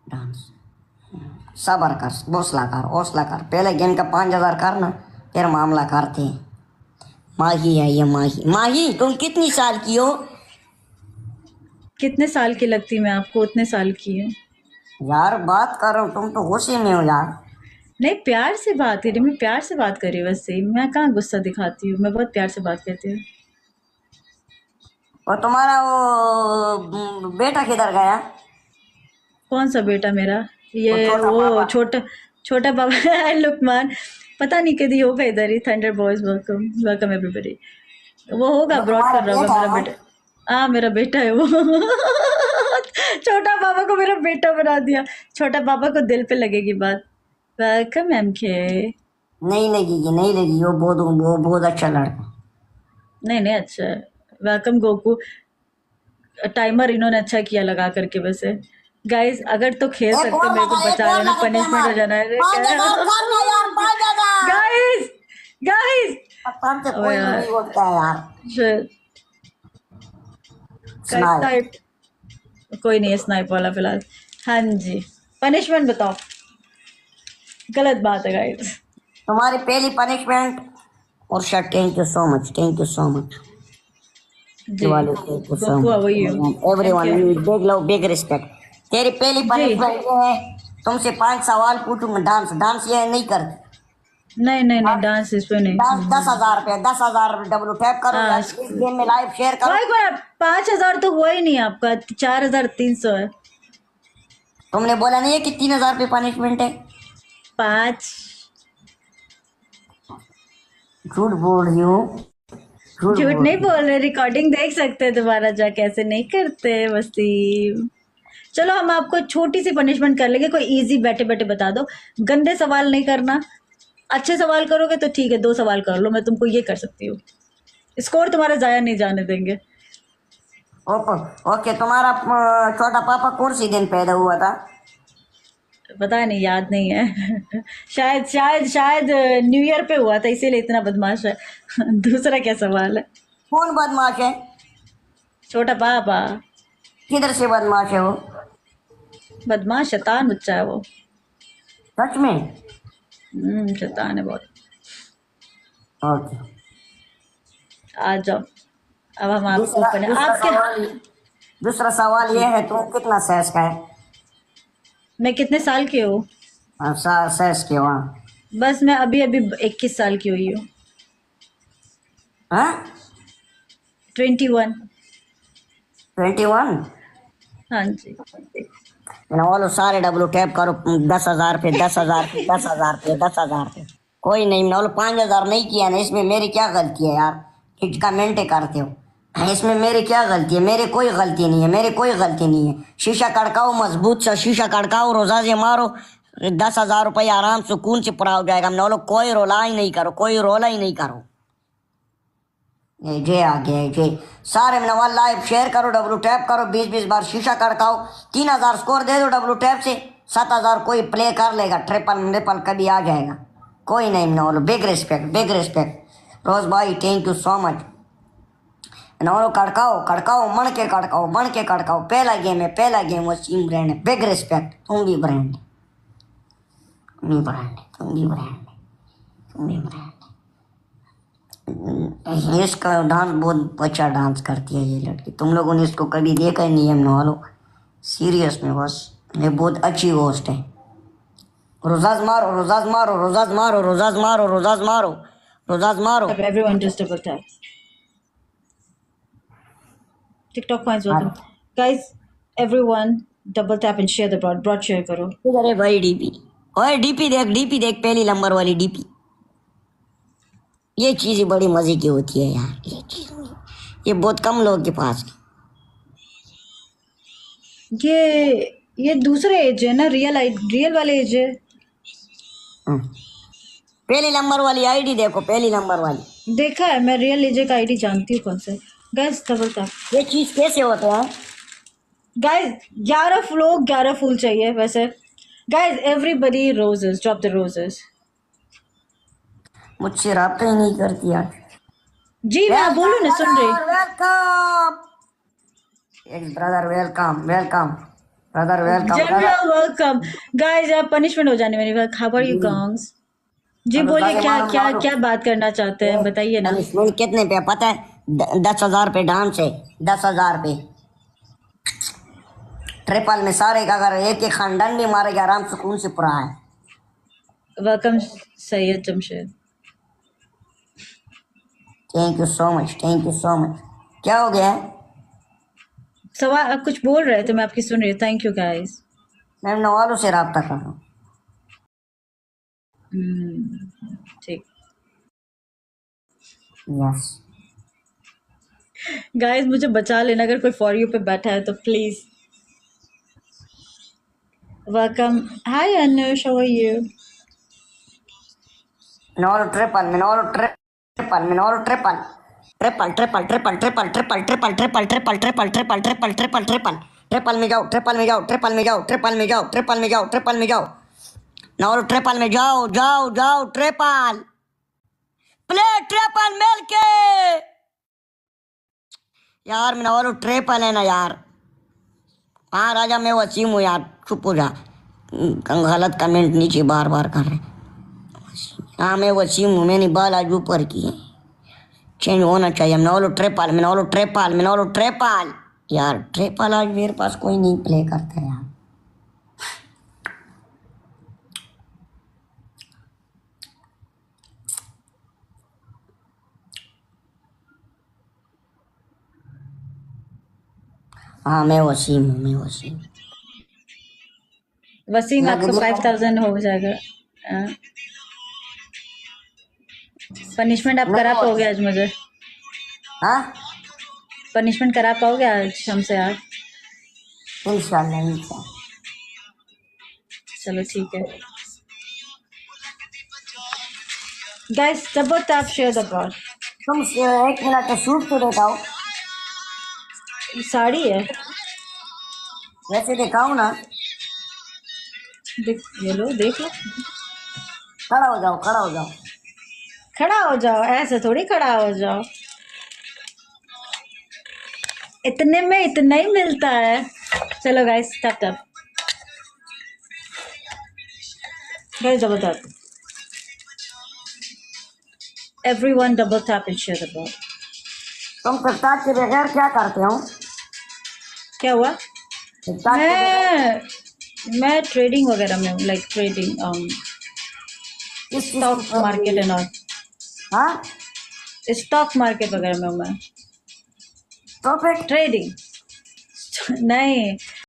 Dance. सबर कर, हौसला कर, पहले गेम का 5,000 कर ना, फिर मामला करते हैं। माही है ये माही। माही तुम कितनी साल की हो? कितने साल की लगती मैं आपको? उतने साल की हूँ। यार बात कर रहा हूँ, तुम तो गुस्से में हो यार। नहीं, प्यार से बात करी, मैं प्यार से बात करी वैसे ही। मैं कहाँ गुस्सा दिखाती हूँ, मैं बहुत प्यार से बात करती हूँ। और तुम्हारा वो बेटा किधर गया? कौन सा बेटा मेरा? ये वो छोटा वो पापा। छोटा छोटा बाबा है लुकमान। पता नहीं कभी होगा इधर ही। Thunder boys welcome, welcome everybody. वो होगा, वो ब्रॉड तुम्हारा कर रहा होगा बेटा मेरा है? बेटा। हाँ, मेरा बेटा है वो। छोटा पापा को मेरा बेटा बना दिया। छोटा पापा को दिल पे लगेगी बात। वेलकम एम के। नहीं लगेगी, नहीं लगेगी, वो बहुत अच्छा लड़का। नहीं नहीं, अच्छा है। Welcome Goku. टाइमर इन्होंने अच्छा किया लगा करके वैसे। गाइस अगर तो खेल एक सकते और मेरे को लगा, एक बचा और लेना, लगा पनिशमेंट हो टाइमर। जाना है। 5,000 करना यार, 5,000। Guys guys. अब हमसे अबे कोई यार, नहीं बोलता है यार। shit। Guys snipe. स्नाइप। कोई नहीं है स्नाइप वाला फिलहाल। हाँ जी, पनिशमेंट बताओ। गलत बात है गाइस। तुम्हारी पहली पनिशमेंट। और shut, thank you so much, thank you so much. जी, वाले थैंक यू सो गोकू वही हो। Much thank everyone, you. You big love big respect. तेरी पहली जी। पनिशमेंट ये है, तुमसे 5 सवाल पूछूंगा। डांस डांस ये नहीं करती। नहीं नहीं नहीं, डांस इस पे डांस नहीं। 10,000 रुपये, 10,000 डब्लू टैप करो या हाँ, इस गेम में लाइव शेयर करो। भाई को 5,000 तो हुआ ही नहीं आपका, 4,300 है। तुमने बोला नहीं है कि 3,000 रुपये पनिशमेंट है? 5। झूठ बोल रही हूँ, झूठ झूठ बोल नहीं रही हूँ। बोल रहे, रिकॉर्डिंग देख सकते हैं दोबारा जाके। ऐसे नहीं करते वसीम। चलो हम आपको छोटी सी पनिशमेंट कर लेंगे, कोई इजी बैठे बैठे बता दो। गंदे सवाल नहीं करना। अच्छे सवाल करोगे तो ठीक है, 2 सवाल कर लो, मैं तुमको ये कर सकती हूँ। स्कोर तुम्हारा जाया नहीं जाने देंगे। ओके। ओके, तुम्हारा छोटा पापा कौन सी दिन पैदा हुआ था? पता नहीं, याद नहीं है। शायद न्यू ईयर पे हुआ था, इसीलिए इतना बदमाश है। दूसरा क्या सवाल है? कौन बदमाश है? छोटा पापा। किधर से बदमाश है वो? बदमाश शैतान बच्चा है वो। सच में? शैतान है बहुत। ओके। आ जाओ। अब हम आपको दूसरा दूसरा आपके। सवाल दूसरा सवाल ये है, तुम कितना सैस का है? मैं कितने साल की हूँ? सैस के वहाँ। बस मैं अभी अभी 21 साल की हुई हूँ। हाँ? 21। 21? हाँ जी। बोलो सारे डब्लू टैप करो। 10,000 रुपये, 10,000 रुपये, 10,000 रुपये, 10,000 रुपये। कोई नहीं, बोलो 5,000 नहीं किया ना, इसमें मेरी क्या गलती है यार? किट कमेंटे करते हो। इसमें मेरी क्या गलती है? मेरी कोई गलती नहीं है, मेरी कोई गलती नहीं है। शीशा कड़काओ, मजबूत सा शीशा कड़काओ, रोजा से मारो। 10,000 रुपये आराम सुकून से पूरा हो जाएगा। हमने बोलो कोई रोला ही नहीं करो, कोई रोला ही नहीं करो। ये जे आ गया है, जे। सारे में नवाल लाइव शेयर करो, डब्लू टैप करो, 20-20 बार शीशा कड़काओ। 3,000 स्कोर दे दो डब्लू टैप से। 7,000 कोई प्ले कर लेगा, ट्रिपल ट्रिपल कभी आ जाएगा। कोई नहीं, बोलो बिग रिस्पेक्ट, बिग रिस्पेक्ट। रोज भाई थैंक यू सो मच। नवलो कड़काओ कड़काओ, मण के कड़काओ, मण के कड़काओ। पहला गेम है, पहला गेम वसीम ब्रांड है। Big respect. तुम भी ब्रांड, तुम भी ब्रांड, तुम भी ब्रांड, तुम भी ब्रांड। इसका डांस बहुत अच्छा डांस करती है ये लड़की। तुम लोगों ने इसको कभी देखा ही नहीं है, वालों। सीरियस में बस, ये बहुत अच्छी होस्ट है। रोजाज मारो, रोजाज मारो, रोजाज मारो, रोजाज मारो, रोजाज मारो, रोजाज मारो। अब everyone just double tap. TikTok points welcome. Guys everyone double tap and share the broad broad share करो। इधर है भाई डीपी। ओए डीपी देख, डीपी देख, पहली नंबर वाली डीपी। ये चीज बड़ी मजे की होती है यार, ये चीज ये बहुत कम लोगों के पास है। ये दूसरे एज है ना, रियल वाले एज है। हम्म। पहली नंबर वाली आईडी देखो, पहली नंबर वाली। देखा है, मैं रियल एज का आईडी जानती हूँ कौन सा। Guys double tap. ये चीज कैसे होता है? गाइस 11 लोग 11 फूल चाहिए वैसे। Guys everybody roses, drop the roses. मुझसे राब्ता ही नहीं करती यार। जी मैं बोलूँ वेलकम ना, सुन रही। Brother, welcome. Yes brother, welcome welcome. Brother welcome general welcome guys, आप पनिशमेंट हो जाने वाली। How are you gangs? जी अरे बोलिए, ताकि क्या मालूम क्या मालूम क्या बात करना चाहते हैं, बताइए ना। पनिशमेंट कितने पे है पता है? 10,000 पे डांस है, 10,000 पे। ट्रिपल में सारे का अगर एक एक खानदान भी मारेगा आराम सुकून से पूरा है। Welcome Syed Jamshed. Thank you so much, thank you so much. क्या हो गया है? सवाल आप कुछ बोल रहे थे, मैं आपकी सुन रही हूँ। Thank you guys. मैं नवालों से रब्ता कर रहा हूँ। ठीक। यस। गाइस मुझे बचा लेना अगर कोई फॉर यू पे बैठा है तो please. Welcome. Hi Anush, how are you? नवालो ट्रिपल, नवालो ट्रिपल, नवालो triple. Triple triple triple triple triple triple triple triple triple triple triple triple triple triple में जाओ, ट्रिपल में जाओ, ट्रिपल में जाओ, ट्रिपल में जाओ, ट्रिपल में जाओ, ट्रिपल में जाओ। नवालो ट्रिपल में जाओ, जाओ जाओ, ट्रिपल प्ले, ट्रिपल मिल के। यार मैं नवालो ट्रिपल है ना यार। हाँ राजा, मैं वसीम हूँ यार, चुप हो जा। गलत कमेंट नीचे बार बार कर रहे। हाँ मैं वसीम हूँ, मैंने बाल आज ऊपर किए। चेंज होना चाहिए। मनोलो ट्रिपल, मनोलो ट्रिपल, मनोलो ट्रिपल। यार ट्रिपल आज मेरे पास कोई नहीं प्ले करता यार। हाँ मैं वसीम हूँ, मैं वसीम। वसीम लग आपका गया। 5000 हो जाएगा। पनिशमेंट आप नहीं करा वो। पाओगे आज मुझे? हाँ पनिशमेंट करा पाओगे आज हमसे आज? इंशाल्लाह इंशाल्लाह। चलो ठीक है गाइस, सपोर्ट आप शेयर द गॉड। तुम 1 मिनट का शूट तो दिखाओ। साड़ी है। वैसे दिखाओ ना। ये लो, देख लो। खड़ा हो जाओ, खड़ा हो जाओ। खड़ा हो जाओ, ऐसे थोड़ी खड़ा हो जाओ। इतने में इतना ही मिलता है। चलो guys, tub tub guys, double tap. Everyone double tap and share the God. तुम फिफ्तार के बगैर क्या करते हो? क्या हुआ? फिफ्तार के बगैर मैं ट्रेडिंग वगैरह में हूँ, लाइक ट्रेडिंग, किस चीज की स्टॉक मार्केट एंड ऑल। हाँ स्टॉक मार्केट वगैरह में हूँ मैं। प्रॉफिट। ट्रेडिंग नहीं,